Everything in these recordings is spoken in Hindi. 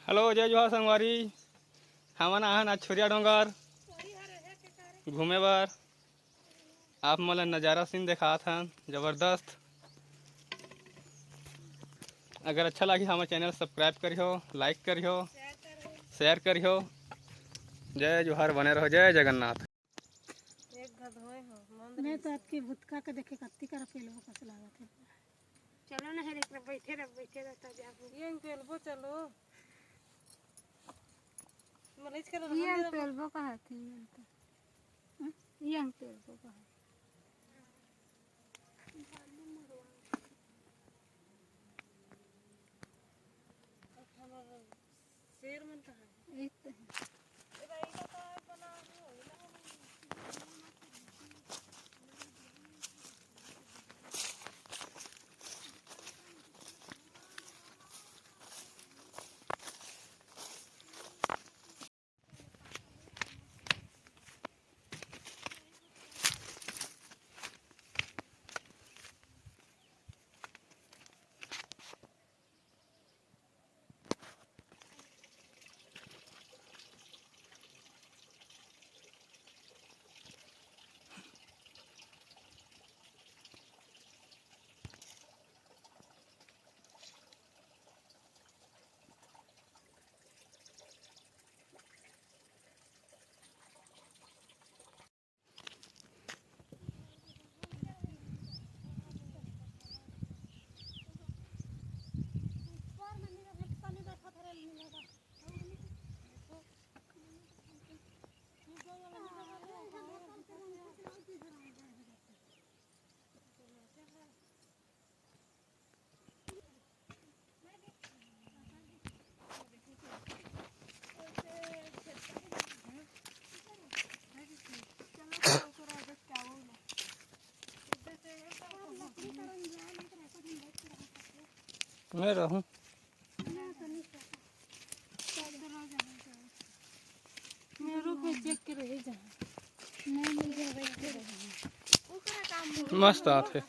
हेलो जय जोहार संगवारी। हमन आहन आज छोरिया डोंगर घूमे बर। आप मोला नज़ारा सीन दिखात हन जबरदस्त। अगर अच्छा लगी हमारे चैनल सब्सक्राइब करियो, लाइक करियो, शेयर करियो। जय जोहार, बने रहो। जय जगन्नाथ। मैं तो आपकी भुतका के देखे कत्ती कर पेलबो कस लागत है। चलो ना हेरे बैठे रहता जाबो ये पेलबो चलो मलेज कर ये पेलबो कहा थी ये पेलबो कहा शेर मन कहा एक तो है। मैं रहूं मेरू को चेक के रह जा नहीं मुझे बैठे रहे ओकरा काम मस्त आथे।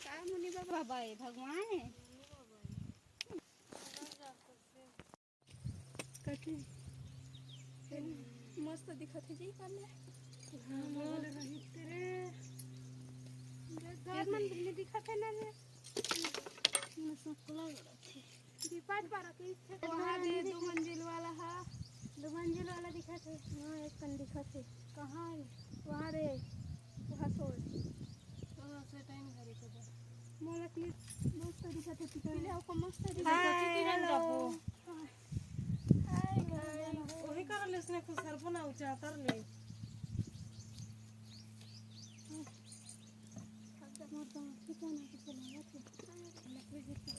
काम मुनि बाबा है भगवान है कथी मस्त दिखत है जी काले बोल रही तेरे घर मन में दिखत है ना रे मैं सकला रखी जी 5-12 के इच्छा वहां दे 2 मंजिल वाला है 2 मंजिल वाला दिखत है हां एक कन दिखत है कहां है वहां रे वहां सोल तो से टाइम घरे के बाद मोला की मस्त दिखत है पीले आपको मस्त तो दिखत सोची कि हम जाबो हाय गाइस वही कर ले इसने कुछ सरपो ना ऊंचा कर ले मोर तो कितना ना कुछ लागत है लकड़ी गिर के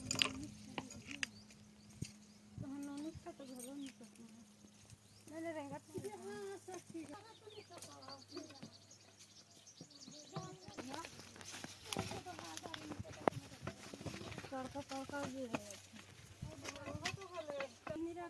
तो हम लोग का तो घर में सकते ले रहेगा हां सब ठीक है तड़का भी है मेरा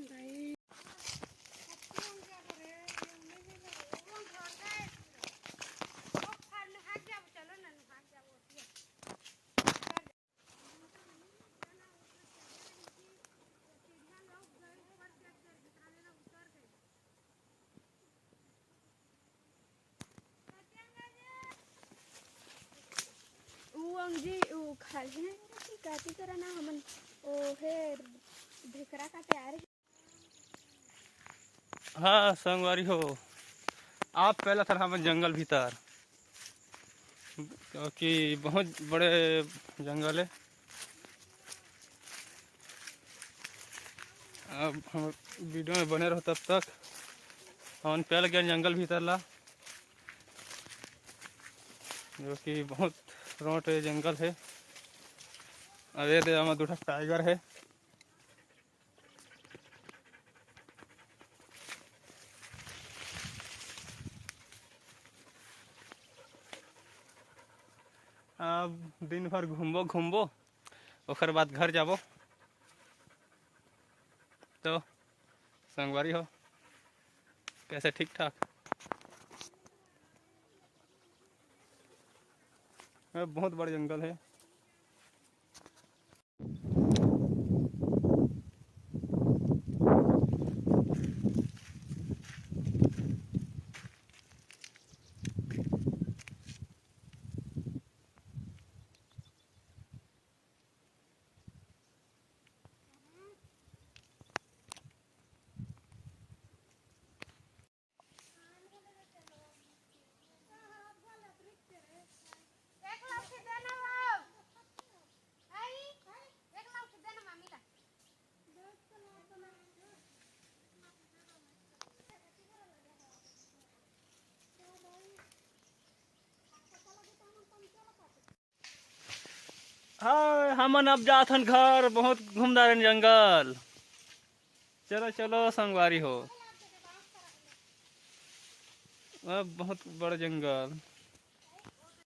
भाई जी वो खाली है कि काटी करना हमन ओ है ढेकरा का तैयार हाँ संगवारी हो, आप पहले था हम जंगल भीतर, क्योंकि बहुत बड़े जंगल है। अब हम वीडियो में बने रहो तब तक। हम पहले गए जंगल भीतर ला, जो कि बहुत रोट जंगल है। अब ये दे हमारा दूठा टाइगर है। अब दिन भर घूमबो ओकर बाद घर जाबो। तो संगवारी हो कैसे, ठीक ठाक? बहुत बड़ा जंगल है। हाँ हमन अब जाथन घर, बहुत घूमदार जंगल। चलो चलो संगवारी हो, अब बहुत बड़ा जंगल।